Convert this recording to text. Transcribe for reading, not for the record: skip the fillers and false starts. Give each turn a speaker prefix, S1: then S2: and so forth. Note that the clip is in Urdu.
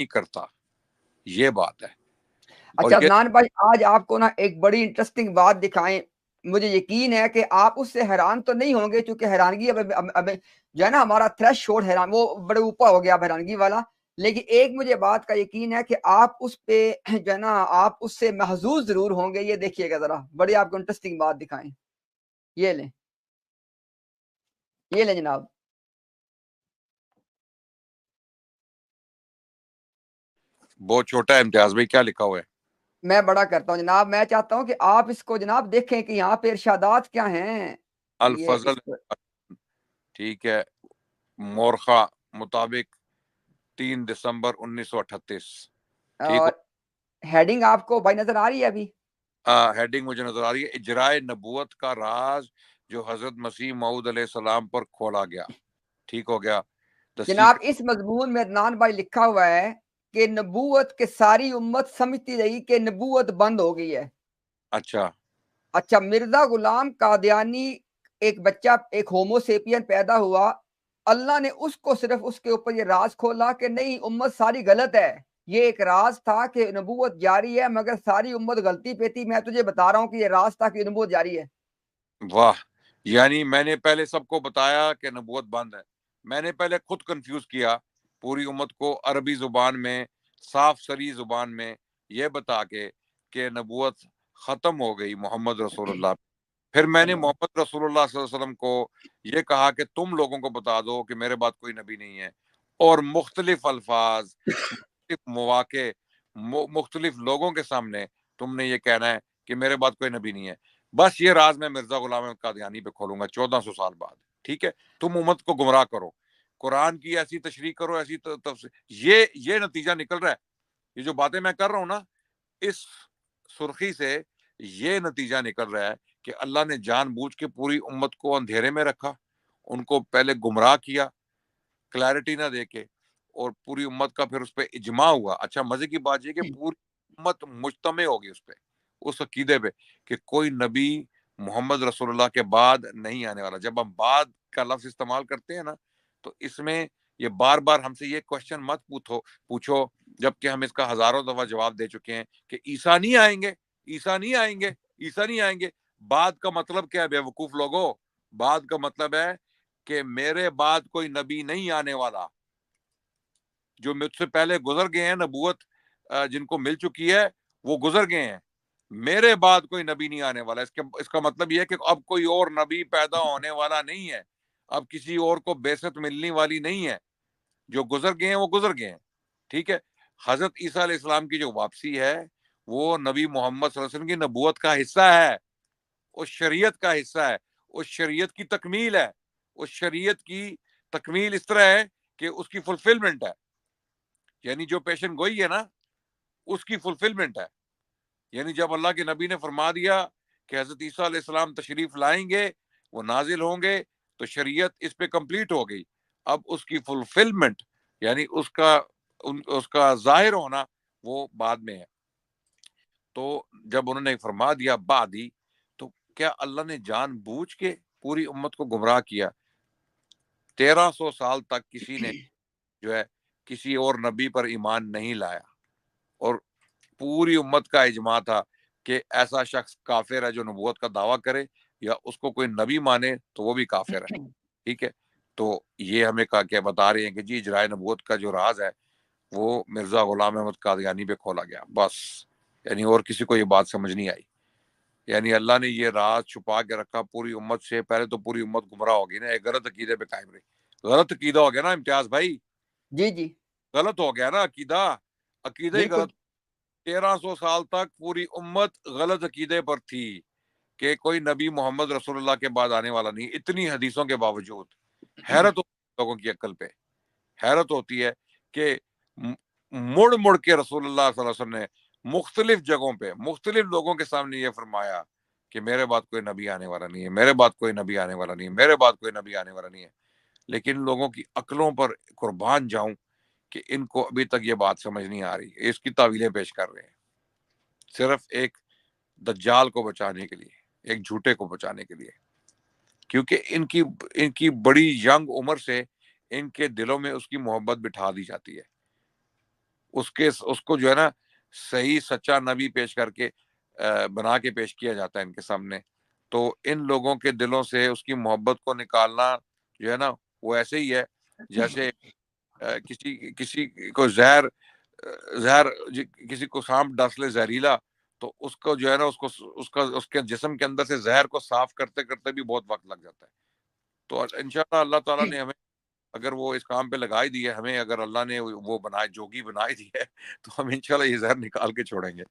S1: نہیں کرتا، یہ بات ہے۔ اور
S2: اچھا
S1: یہ
S2: عدنان بھائی، آج آپ کو نا ایک بڑی انٹرسٹنگ بات دکھائیں، مجھے یقین ہے کہ آپ اس سے حیران تو نہیں ہوں گے، چونکہ حیرانگی اب جو ہے نا ہمارا تھریش ہولڈ حیران وہ بڑے اوپر ہو گیا اب حیرانگی والا، لیکن ایک مجھے بات کا یقین ہے کہ آپ اس پہ جو ہے نا آپ اس سے محظوظ ضرور ہوں گے۔ یہ دیکھیے گا ذرا، بڑی آپ کو انٹرسٹنگ بات دکھائیں، یہ لیں، یہ لیں جناب۔
S1: بہت چھوٹا ہے امتیاز بھائی، کیا لکھا ہوا ہے؟
S2: میں بڑا کرتا ہوں جناب، میں چاہتا ہوں کہ آپ اس کو جناب دیکھیں کہ یہاں پہ ارشادات کیا ہیں۔ یہ
S1: الفضل،
S2: اس
S1: ٹھیک ہے، مورخہ مطابق 3 دسمبر 1938، ٹھیک ہو؟
S2: اور ہیڈنگ آپ کو بھائی نظر آ رہی ہے ابھی؟
S1: ہیڈنگ مجھے نظر آ رہی ہے، اجرائے نبوت کا راز جو حضرت مسیح موعود علیہ السلام پر کھولا گیا، ٹھیک ہو گیا۔
S2: جناب اس مضمون میں عدنان بھائی لکھا ہوا ہے کہ نبوت کے ساری امت سمجھتی رہی کہ نبوت بند ہو گئی ہے۔
S1: اچھا،
S2: اچھا، مرزا غلام قادیانی ایک بچہ، ایک ہومو سیپین پیدا ہوا، اللہ نے اس کو صرف اس کے اوپر یہ راز کھولا کہ نہیں، امت ساری غلط ہے۔ یہ ایک راز تھا کہ نبوت جاری ہے مگر ساری امت غلطی پہ تھی، میں تجھے بتا رہا ہوں کہ یہ راز تھا کہ نبوت جاری ہے۔
S1: واہ، یعنی میں نے پہلے سب کو بتایا کہ نبوت بند ہے، میں نے پہلے خود کنفیوز کیا پوری امت کو عربی زبان میں، صاف سری زبان میں یہ بتا کے کہ نبوت ختم ہو گئی محمد رسول اللہ۔ پھر میں نے محمد رسول اللہ صلی اللہ علیہ وسلم کو یہ کہا کہ تم لوگوں کو بتا دو کہ میرے بعد کوئی نبی نہیں ہے، اور مختلف الفاظ، مختلف مواقع، مختلف لوگوں کے سامنے تم نے یہ کہنا ہے کہ میرے بعد کوئی نبی نہیں ہے۔ بس یہ راز میں مرزا غلام احمد قادیانی پہ کھولوں گا 1400 سال بعد، ٹھیک ہے؟ تم امت کو گمراہ کرو، قرآن کی ایسی تشریح کرو، ایسی تفسیر، یہ نتیجہ نکل رہا ہے۔ یہ جو باتیں میں کر رہا ہوں نا، اس سرخی سے یہ نتیجہ نکل رہا ہے کہ اللہ نے جان بوجھ کے پوری امت کو اندھیرے میں رکھا، ان کو پہلے گمراہ کیا کلیرٹی نہ دے کے، اور پوری امت کا پھر اس پہ اجماع ہوا۔ اچھا مزے کی بات یہ کہ پوری امت مجتمع ہوگی اس پہ، اس عقیدے پہ کہ کوئی نبی محمد رسول اللہ کے بعد نہیں آنے والا۔ جب ہم بعد کا لفظ استعمال کرتے ہیں نا، تو اس میں یہ بار بار ہم سے یہ کوشچن مت پوچھو، جبکہ ہم اس کا ہزاروں دفعہ جواب دے چکے ہیں کہ عیسیٰ نہیں آئیں گے، عیسیٰ نہیں آئیں گے، عیسیٰ نہیں آئیں گے۔ بعد کا مطلب کیا ہے بے وقوف لوگوں؟ بعد کا مطلب ہے کہ میرے بعد کوئی نبی نہیں آنے والا۔ جو مجھ سے پہلے گزر گئے ہیں، نبوت جن کو مل چکی ہے وہ گزر گئے ہیں، میرے بعد کوئی نبی نہیں آنے والا۔ اس کا مطلب یہ ہے کہ اب کوئی اور نبی پیدا ہونے والا نہیں ہے، اب کسی اور کو بعثت ملنے والی نہیں ہے، جو گزر گئے ہیں وہ گزر گئے ہیں، ٹھیک ہے؟ حضرت عیسیٰ علیہ السلام کی جو واپسی ہے وہ نبی محمد صلی اللہ علیہ وسلم کی نبوت کا حصہ ہے، اس شریعت کا حصہ ہے، اس شریعت کی تکمیل ہے۔ اس شریعت کی تکمیل اس طرح ہے کہ اس کی فلفلمنٹ ہے، یعنی جو پیشن گوئی ہے نا، اس کی فلفلمنٹ ہے۔ یعنی جب اللہ کے نبی نے فرما دیا کہ حضرت عیسیٰ علیہ السلام تشریف لائیں گے، وہ نازل ہوں گے، تو شریعت اس پہ کمپلیٹ ہو گئی۔ اب اس کی فلفلمنٹ، یعنی اس کا ظاہر ہونا، وہ بعد میں ہے۔ تو جب انہوں نے فرما دیا بعدی، تو کیا اللہ نے جان بوجھ کے پوری امت کو گمراہ کیا؟ 1300 سال تک کسی نے جو ہے کسی اور نبی پر ایمان نہیں لایا، اور پوری امت کا اجماع تھا کہ ایسا شخص کافر ہے جو نبوت کا دعویٰ کرے یا اس کو کوئی نبی مانے تو وہ بھی کافر ہے، ٹھیک ہے؟ تو یہ ہمیں کہ بتا رہے ہیں کہ جی اجرائے نبوت کا جو راز ہے وہ مرزا غلام احمد قادیانی پہ کھولا گیا، بس۔ یعنی اور کسی کو یہ بات سمجھ نہیں آئی، یعنی اللہ نے یہ راز چھپا کے رکھا پوری امت سے۔ پہلے تو پوری امت گمراہ ہوگی نا، ایک غلط عقیدے پہ قائم رہی، غلط عقیدہ ہو گیا نا امتیاز بھائی،
S2: جی جی
S1: غلط ہو گیا نا عقیدہ، عقیدہ ہی
S2: بالکل۔
S1: غلط۔ 1300 سال تک پوری امت غلط عقیدے پر تھی کہ کوئی نبی محمد رسول اللہ کے بعد آنے والا نہیں، اتنی حدیثوں کے باوجود۔ حیرت ہوتی ہے لوگوں کی عقل پہ، حیرت ہوتی ہے کہ مڑ مڑ کے رسول اللہ صلی اللہ علیہ وسلم نے مختلف جگہوں پہ مختلف لوگوں کے سامنے یہ فرمایا کہ میرے بعد کوئی نبی آنے والا نہیں ہے، میرے بعد کوئی نبی آنے والا نہیں ہے، میرے بعد کوئی نبی آنے والا نہیں ہے۔ لیکن لوگوں کی عقلوں پر قربان جاؤں کہ ان کو ابھی تک یہ بات سمجھ نہیں آ رہی، اس کی تعویلیں پیش کر رہے ہیں صرف ایک دجال کو بچانے کے لیے، ایک جھوٹے کو بچانے کے لیے، کیونکہ ان کی بڑی ینگ عمر سے ان کے دلوں میں اس کی محبت بٹھا دی جاتی ہے۔ اس کو جو ہے نا صحیح سچا نبی پیش کر کے بنا کے پیش کیا جاتا ہے ان کے سامنے. تو ان لوگوں کے دلوں سے اس کی محبت کو نکالنا جو ہے نا وہ ایسے ہی ہے جیسے کسی کو زہر کسی کو سانپ ڈس لے زہریلا، تو اس کو جو ہے نا اس کے جسم کے اندر سے زہر کو صاف کرتے کرتے بھی بہت وقت لگ جاتا ہے. تو انشاءاللہ اللہ تعالیٰ نے ہمیں اگر وہ اس کام پہ لگائی دی ہے، ہمیں اگر اللہ نے وہ بنائے جوگی بنائی دی ہے، تو ہم انشاءاللہ یہ زہر نکال کے چھوڑیں گے.